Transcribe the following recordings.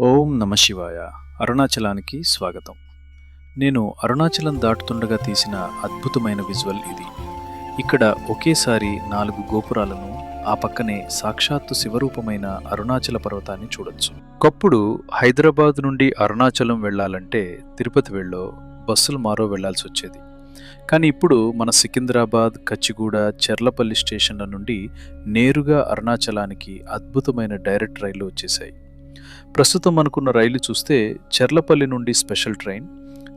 ఓం నమ శివాయ. అరుణాచలానికి స్వాగతం. నేను అరుణాచలం దాటుతుండగా తీసిన అద్భుతమైన విజువల్ ఇది. ఇక్కడ ఒకేసారి 4 గోపురాలను, ఆ పక్కనే సాక్షాత్తు శివరూపమైన అరుణాచల పర్వతాన్ని చూడొచ్చు. ఒకప్పుడు హైదరాబాద్ నుండి అరుణాచలం వెళ్ళాలంటే తిరుపతి వెళ్ళో బస్సులు మారో వెళ్లాల్సి వచ్చేది. కానీ ఇప్పుడు మన సికింద్రాబాద్, కచ్చిగూడ, చెర్లపల్లి స్టేషన్ల నుండి నేరుగా అరుణాచలానికి అద్భుతమైన డైరెక్ట్ రైళ్లు వచ్చేసాయి. ప్రస్తుతం అనుకున్న రైలు చూస్తే చెర్లపల్లి నుండి స్పెషల్ ట్రైన్,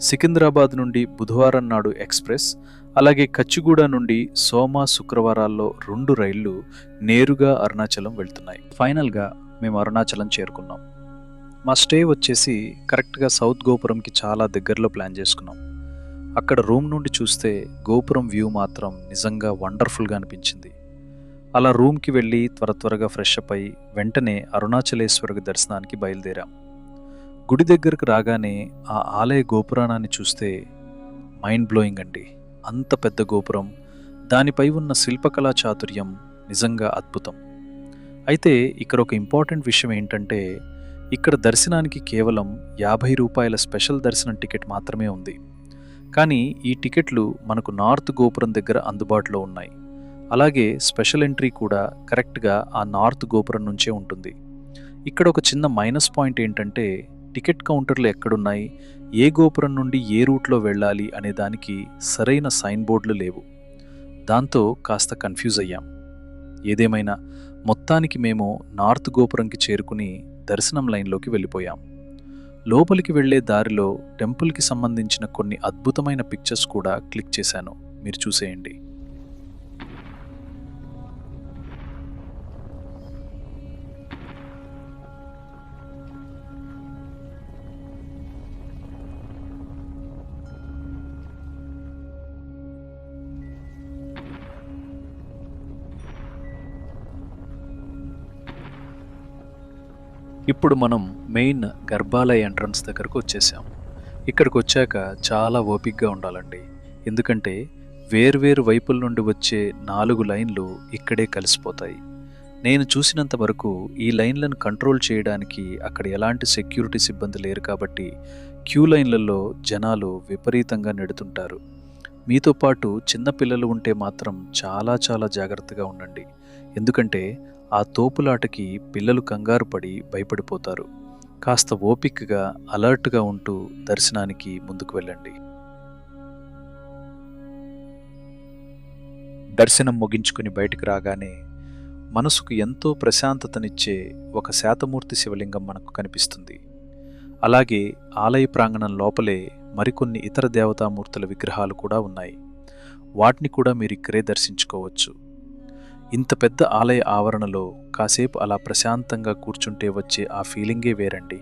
సికింద్రాబాద్ నుండి బుధవారం నాడు ఎక్స్ప్రెస్, అలాగే కచ్చిగూడ నుండి సోమ శుక్రవారాల్లో 2 రైళ్లు నేరుగా అరుణాచలం వెళ్తున్నాయి. ఫైనల్గా మేము అరుణాచలం చేరుకున్నాం. మా స్టే వచ్చేసి కరెక్ట్గా సౌత్ గోపురంకి చాలా దగ్గరలో ప్లాన్ చేసుకున్నాం. అక్కడ రూమ్ నుండి చూస్తే గోపురం వ్యూ మాత్రం నిజంగా వండర్ఫుల్గా అనిపించింది. అలా రూమ్కి వెళ్ళి త్వరగా ఫ్రెష్ అప్ అయి వెంటనే అరుణాచలేశ్వరుడి దర్శనానికి బయలుదేరాం. గుడి దగ్గరకు రాగానే ఆ ఆలయ గోపురాన్ని చూస్తే మైండ్ బ్లోయింగ్ అండి. అంత పెద్ద గోపురం, దానిపై ఉన్న శిల్పకళా చాతుర్యం నిజంగా అద్భుతం. అయితే ఇక్కడ ఒక ఇంపార్టెంట్ విషయం ఏంటంటే, ఇక్కడ దర్శనానికి కేవలం 50 రూపాయల స్పెషల్ దర్శనం టికెట్ మాత్రమే ఉంది. కానీ ఈ టికెట్లు మనకు నార్త్ గోపురం దగ్గర అందుబాటులో ఉన్నాయి. అలాగే స్పెషల్ ఎంట్రీ కూడా కరెక్ట్గా ఆ నార్త్ గోపురం నుంచే ఉంటుంది. ఇక్కడ ఒక చిన్న మైనస్ పాయింట్ ఏంటంటే, టికెట్ కౌంటర్లు ఎక్కడున్నాయి, ఏ గోపురం నుండి ఏ రూట్లో వెళ్ళాలి అనే దానికి సరైన సైన్ బోర్డులు లేవు. దాంతో కాస్త కన్ఫ్యూజ్ అయ్యాం. ఏదేమైనా మొత్తానికి మేము నార్త్ గోపురంకి చేరుకుని దర్శనం లైన్లోకి వెళ్ళిపోయాం. లోపలికి వెళ్లే దారిలో టెంపుల్కి సంబంధించిన కొన్ని అద్భుతమైన పిక్చర్స్ కూడా క్లిక్ చేశాను, మీరు చూసేయండి. ఇప్పుడు మనం మెయిన్ గర్భాలయ ఎంట్రన్స్ దగ్గరకు వచ్చేసాం. ఇక్కడికి వచ్చాక చాలా ఓపికగా ఉండాలండి. ఎందుకంటే వేర్వేరు వైపుల నుండి వచ్చే 4 లైన్లు ఇక్కడే కలిసిపోతాయి. నేను చూసినంత వరకు ఈ లైన్లను కంట్రోల్ చేయడానికి అక్కడ ఎలాంటి సెక్యూరిటీ సిబ్బంది లేరు కాబట్టి క్యూ లైన్లలో జనాలు విపరీతంగా నెడుతుంటారు. మీతో పాటు చిన్నపిల్లలు ఉంటే మాత్రం చాలా జాగ్రత్తగా ఉండండి. ఎందుకంటే ఆ తోపులాటకి పిల్లలు కంగారు పడి భయపడిపోతారు. కాస్త ఓపికగా అలర్ట్గా ఉంటూ దర్శనానికి ముందుకు వెళ్ళండి. దర్శనం ముగించుకుని బయటికి రాగానే మనసుకు ఎంతో ప్రశాంతతనిచ్చే ఒక శాతమూర్తి శివలింగం మనకు కనిపిస్తుంది. అలాగే ఆలయ ప్రాంగణం లోపలే మరికొన్ని ఇతర దేవతామూర్తుల విగ్రహాలు కూడా ఉన్నాయి. వాటిని కూడా మీరు ఇక్కడే దర్శించుకోవచ్చు. ఇంత పెద్ద ఆలయ ఆవరణలో కాసేపు అలా ప్రశాంతంగా కూర్చుంటే వచ్చే ఆ ఫీలింగే వేరండి.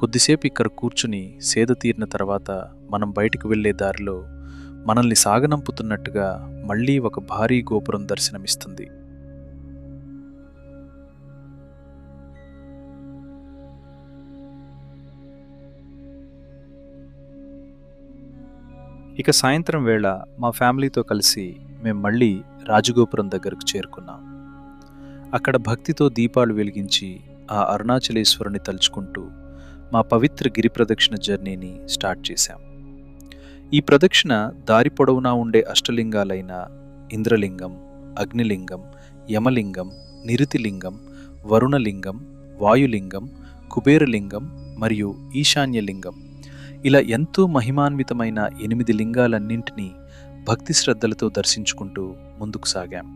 కొద్దిసేపు ఇక్కడ కూర్చుని సేద తీరిన తర్వాత మనం బయటికి వెళ్లే దారిలో మనల్ని సాగనంపుతున్నట్టుగా మళ్లీ ఒక భారీ గోపురం దర్శనమిస్తుంది. ఇక సాయంత్రం వేళ మా ఫ్యామిలీతో కలిసి మేము మళ్ళీ రాజగోపురం దగ్గరకు చేరుకున్నాం. అక్కడ భక్తితో దీపాలు వెలిగించి ఆ అరుణాచలేశ్వరుని తలుచుకుంటూ మా పవిత్ర గిరి ప్రదక్షిణ జర్నీని స్టార్ట్ చేశాం. ఈ ప్రదక్షిణ దారి పొడవునా ఉండే అష్టలింగాలైన ఇంద్రలింగం, అగ్నిలింగం, యమలింగం, నిరుతిలింగం, వరుణలింగం, వాయులింగం, కుబేరలింగం మరియు ఈశాన్యలింగం, ఇలా ఎంతో మహిమాన్వితమైన 8 లింగాలన్నింటినీ భక్తి శ్రద్ధలతో దర్శించుకుంటూ ముందుకు సాగాం.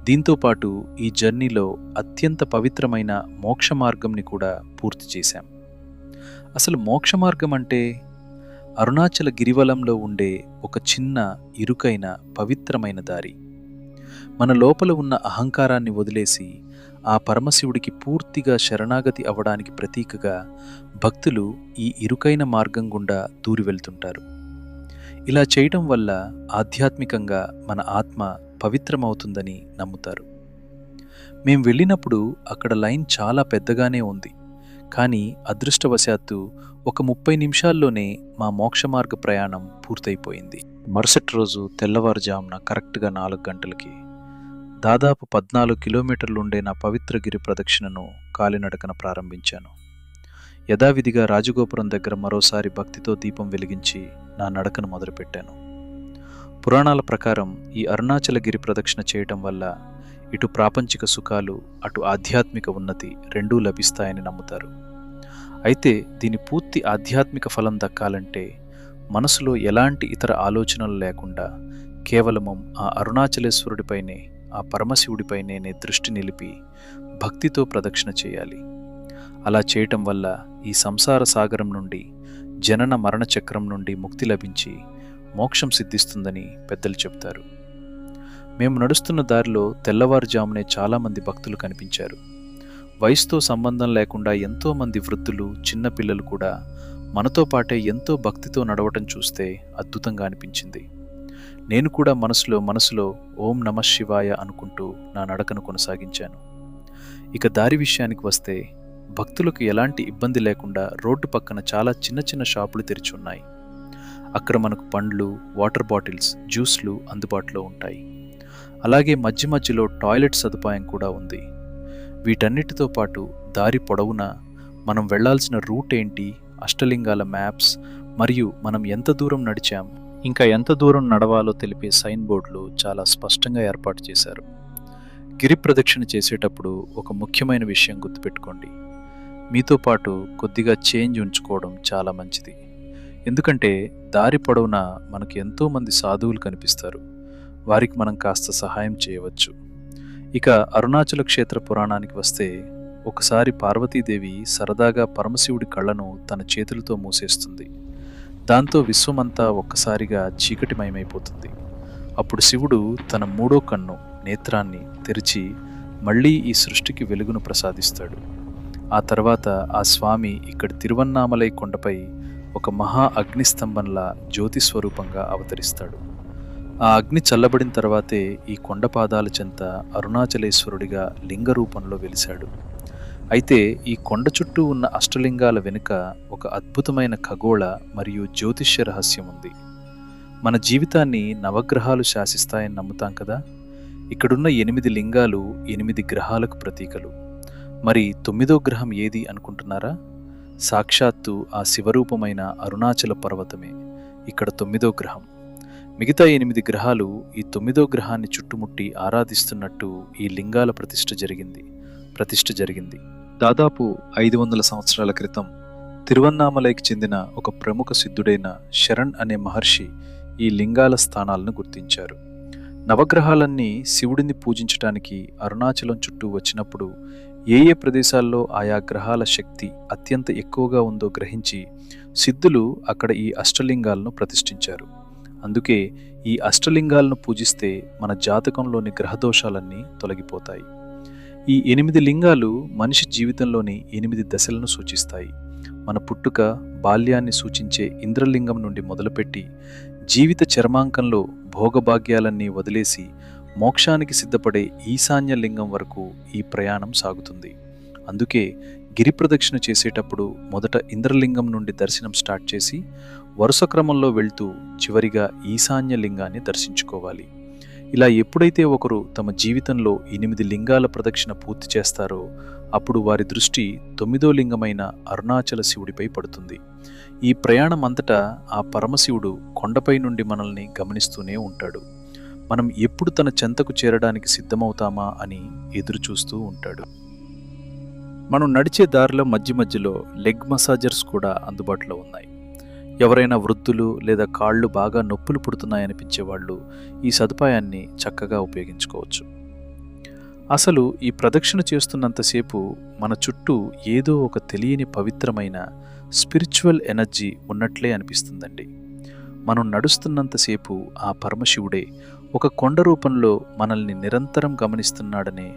దీంతోపాటు ఈ జర్నీలో అత్యంత పవిత్రమైన మోక్ష మార్గంని కూడా పూర్తి చేశాం. అసలు మోక్ష మార్గం అంటే అరుణాచల గిరివలంలో ఉండే ఒక చిన్న ఇరుకైన పవిత్రమైన దారి. మన లోపల ఉన్న అహంకారాన్ని వదిలేసి ఆ పరమశివుడికి పూర్తిగా శరణాగతి అవ్వడానికి ప్రతీకగా భక్తులు ఈ ఇరుకైన మార్గం గుండా దూరి వెళ్తుంటారు. ఇలా చేయటం వల్ల ఆధ్యాత్మికంగా మన ఆత్మ పవిత్రమవుతుందని నమ్ముతారు. మేం వెళ్ళినప్పుడు అక్కడ లైన్ చాలా పెద్దగానే ఉంది. కానీ అదృష్టవశాత్తు ఒక 30 నిమిషాల్లోనే మా మోక్షమార్గ ప్రయాణం పూర్తయిపోయింది. మరుసటి రోజు తెల్లవారుజామున కరెక్ట్గా 4 గంటలకి దాదాపు 14 కిలోమీటర్లుండే నా పవిత్ర గిరి ప్రదక్షిణను కాలినడకన ప్రారంభించాను. యథావిధిగా రాజగోపురం దగ్గర మరోసారి భక్తితో దీపం వెలిగించి నా నడకను మొదలుపెట్టాను. పురాణాల ప్రకారం ఈ అరుణాచలగిరి ప్రదక్షిణ చేయటం వల్ల ఇటు ప్రాపంచిక సుఖాలు, అటు ఆధ్యాత్మిక ఉన్నతి రెండూ లభిస్తాయని నమ్ముతారు. అయితే దీని పూర్తి ఆధ్యాత్మిక ఫలం దక్కాలంటే మనసులో ఎలాంటి ఇతర ఆలోచనలు లేకుండా కేవలము ఆ అరుణాచలేశ్వరుడిపైనే, ఆ పరమశివుడిపైనే దృష్టి నిలిపి భక్తితో ప్రదక్షిణ చేయాలి. అలా చేయటం వల్ల ఈ సంసార సాగరం నుండి, జనన మరణ చక్రం నుండి ముక్తి లభించి మోక్షం సిద్ధిస్తుందని పెద్దలు చెబుతారు. మేము నడుస్తున్న దారిలో తెల్లవారుజామునే చాలామంది భక్తులు కనిపించారు. వయసుతో సంబంధం లేకుండా ఎంతోమంది వృద్ధులు, చిన్నపిల్లలు కూడా మనతో పాటే ఎంతో భక్తితో నడవటం చూస్తే అద్భుతంగా అనిపించింది. నేను కూడా మనసులో ఓం నమః శివాయ అనుకుంటూ నా నడకను కొనసాగించాను. ఇక దారి విషయానికి వస్తే భక్తులకు ఎలాంటి ఇబ్బంది లేకుండా రోడ్డు పక్కన చాలా చిన్న చిన్న షాపులు తెరిచి ఉన్నాయి. అక్కడ మనకు పండ్లు, వాటర్ బాటిల్స్, జ్యూస్లు అందుబాటులో ఉంటాయి. అలాగే మధ్య మధ్యలో టాయిలెట్ సదుపాయం కూడా ఉంది. వీటన్నిటితో పాటు దారి పొడవునా మనం వెళ్లాల్సిన రూట్ ఏంటి, అష్టలింగాల మ్యాప్స్, మరియు మనం ఎంత దూరం నడిచాం, ఇంకా ఎంత దూరం నడవాలో తెలిపే సైన్ బోర్డులు చాలా స్పష్టంగా ఏర్పాటు చేశారు. గిరి ప్రదక్షిణ చేసేటప్పుడు ఒక ముఖ్యమైన విషయం గుర్తుపెట్టుకోండి. మీతో పాటు కొద్దిగా చేంజ్ ఉంచుకోవడం చాలా మంచిది. ఎందుకంటే దారి పొడవునా మనకు ఎంతోమంది సాధువులు కనిపిస్తారు. వారికి మనం కాస్త సహాయం చేయవచ్చు. ఇక అరుణాచల క్షేత్ర పురాణానికి వస్తే ఒకసారి పార్వతీదేవి సరదాగా పరమశివుడి కళ్ళను తన చేతులతో మూసేస్తుంది. దాంతో విశ్వమంతా ఒక్కసారిగా చీకటిమయమైపోతుంది. అప్పుడు శివుడు తన మూడో కన్ను, నేత్రాన్ని తెరిచి మళ్ళీ ఈ సృష్టికి వెలుగును ప్రసాదిస్తాడు. ఆ తర్వాత ఆ స్వామి ఇక్కడ తిరువన్నామలై కొండపై ఒక మహా అగ్నిస్తంభంలా జ్యోతిస్వరూపంగా అవతరిస్తాడు. ఆ అగ్ని చల్లబడిన తర్వాతే ఈ కొండపాదాల చెంత అరుణాచలేశ్వరుడిగా లింగ రూపంలో వెలిశాడు. అయితే ఈ కొండ చుట్టూ ఉన్న అష్టలింగాల వెనుక ఒక అద్భుతమైన ఖగోళ మరియు జ్యోతిష్య రహస్యం ఉంది. మన జీవితాన్ని నవగ్రహాలు శాసిస్తాయని నమ్ముతాం కదా. ఇక్కడున్న 8 లింగాలు 8 గ్రహాలకు ప్రతీకలు. మరి 9వ గ్రహం ఏది అనుకుంటున్నారా? సాక్షాత్తు ఆ శివరూపమైన అరుణాచల పర్వతమే ఇక్కడ 9వ గ్రహం. మిగతా 8 గ్రహాలు ఈ 9వ గ్రహాన్ని చుట్టుముట్టి ఆరాధిస్తున్నట్టు ఈ లింగాల ప్రతిష్ఠ జరిగింది. దాదాపు 500 సంవత్సరాల క్రితం తిరువన్నామలైకి చెందిన ఒక ప్రముఖ సిద్ధుడైన శరణ్ అనే మహర్షి ఈ లింగాల స్థానాలను గుర్తించారు. నవగ్రహాలన్నీ శివుడిని పూజించటానికి అరుణాచలం చుట్టూ వచ్చినప్పుడు ఏ ప్రదేశాల్లో ఆయా గ్రహాల శక్తి అత్యంత ఎక్కువగా ఉందో గ్రహించి సిద్ధులు అక్కడ ఈ అష్టలింగాలను ప్రతిష్ఠించారు. అందుకే ఈ అష్టలింగాలను పూజిస్తే మన జాతకంలోని గ్రహదోషాలన్నీ తొలగిపోతాయి. ఈ 8 లింగాలు మనిషి జీవితంలోని 8 దశలను సూచిస్తాయి. మన పుట్టుక, బాల్యాన్ని సూచించే ఇంద్రలింగం నుండి మొదలుపెట్టి జీవిత చర్మాంకంలో భోగభాగ్యాలన్నీ వదిలేసి మోక్షానికి సిద్ధపడే ఈశాన్య లింగం వరకు ఈ ప్రయాణం సాగుతుంది. అందుకే గిరి ప్రదక్షిణ చేసేటప్పుడు మొదట ఇంద్రలింగం నుండి దర్శనం స్టార్ట్ చేసి వరుస క్రమంలో వెళ్తూ చివరిగా ఈశాన్య లింగాన్ని దర్శించుకోవాలి. ఇలా ఎప్పుడైతే ఒకరు తమ జీవితంలో 8 లింగాల ప్రదక్షిణ పూర్తి చేస్తారో అప్పుడు వారి దృష్టి 9వ లింగమైన అరుణాచల శివుడిపై పడుతుంది. ఈ ప్రయాణం అంతటా ఆ పరమశివుడు కొండపై నుండి మనల్ని గమనిస్తూనే ఉంటాడు. మనం ఎప్పుడు తన చెంతకు చేరడానికి సిద్ధమవుతామా అని ఎదురు చూస్తూ ఉంటాడు. మనం నడిచే దారిలో మధ్యలో లెగ్ మసాజర్స్ కూడా అందుబాటులో ఉన్నాయి. ఎవరైనా వృద్ధులు లేదా కాళ్ళు బాగా నొప్పులు పుడుతున్నాయనిపించే వాళ్ళు ఈ సదుపాయాన్ని చక్కగా ఉపయోగించుకోవచ్చు. అసలు ఈ ప్రదక్షిణ చేస్తున్నంతసేపు మన చుట్టూ ఏదో ఒక తెలియని పవిత్రమైన స్పిరిచువల్ ఎనర్జీ ఉన్నట్లే అనిపిస్తుందండి. మనం నడుస్తున్నంతసేపు ఆ పరమశివుడే ఒక కొండ రూపంలో మనల్ని నిరంతరం గమనిస్తున్నాడనే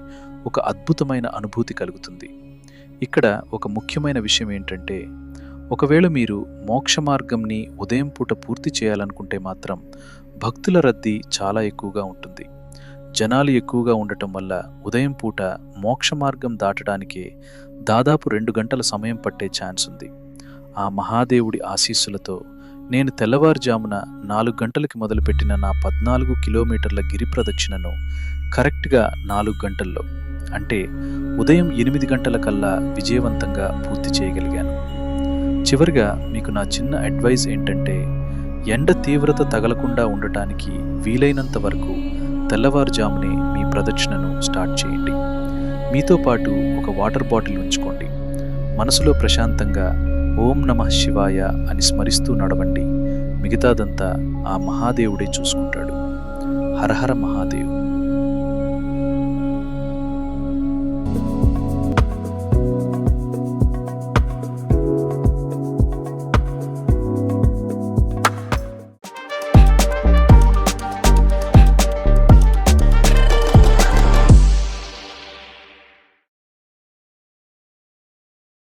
ఒక అద్భుతమైన అనుభూతి కలుగుతుంది. ఇక్కడ ఒక ముఖ్యమైన విషయం ఏంటంటే, ఒకవేళ మీరు మోక్ష మార్గంని ఉదయం పూట పూర్తి చేయాలనుకుంటే మాత్రం భక్తుల రద్దీ చాలా ఎక్కువగా ఉంటుంది. జనాలు ఎక్కువగా ఉండటం వల్ల ఉదయం పూట మోక్ష మార్గం దాటడానికే దాదాపు 2 గంటల సమయం పట్టే ఛాన్స్ ఉంది. ఆ మహాదేవుడి ఆశీస్సులతో నేను తెల్లవారుజామున 4 గంటలకి మొదలుపెట్టిన నా 14 కిలోమీటర్ల గిరి ప్రదక్షిణను కరెక్ట్గా 4 గంటల్లో, అంటే ఉదయం 8 గంటల కల్లా విజయవంతంగా పూర్తి చేయగలిగాను. చివరిగా మీకు నా చిన్న అడ్వైజ్ ఏంటంటే, ఎండ తీవ్రత తగలకుండా ఉండటానికి వీలైనంత వరకు తెల్లవారుజామునే మీ ప్రదక్షిణను స్టార్ట్ చేయండి. మీతో పాటు ఒక వాటర్ బాటిల్ ఉంచుకోండి. మనసులో ప్రశాంతంగా ఓం నమః శివాయ అని స్మరిస్తూ నడవండి. మిగతాదంతా ఆ మహాదేవుడే చూసుకుంటాడు. హరహర మహాదేవ్.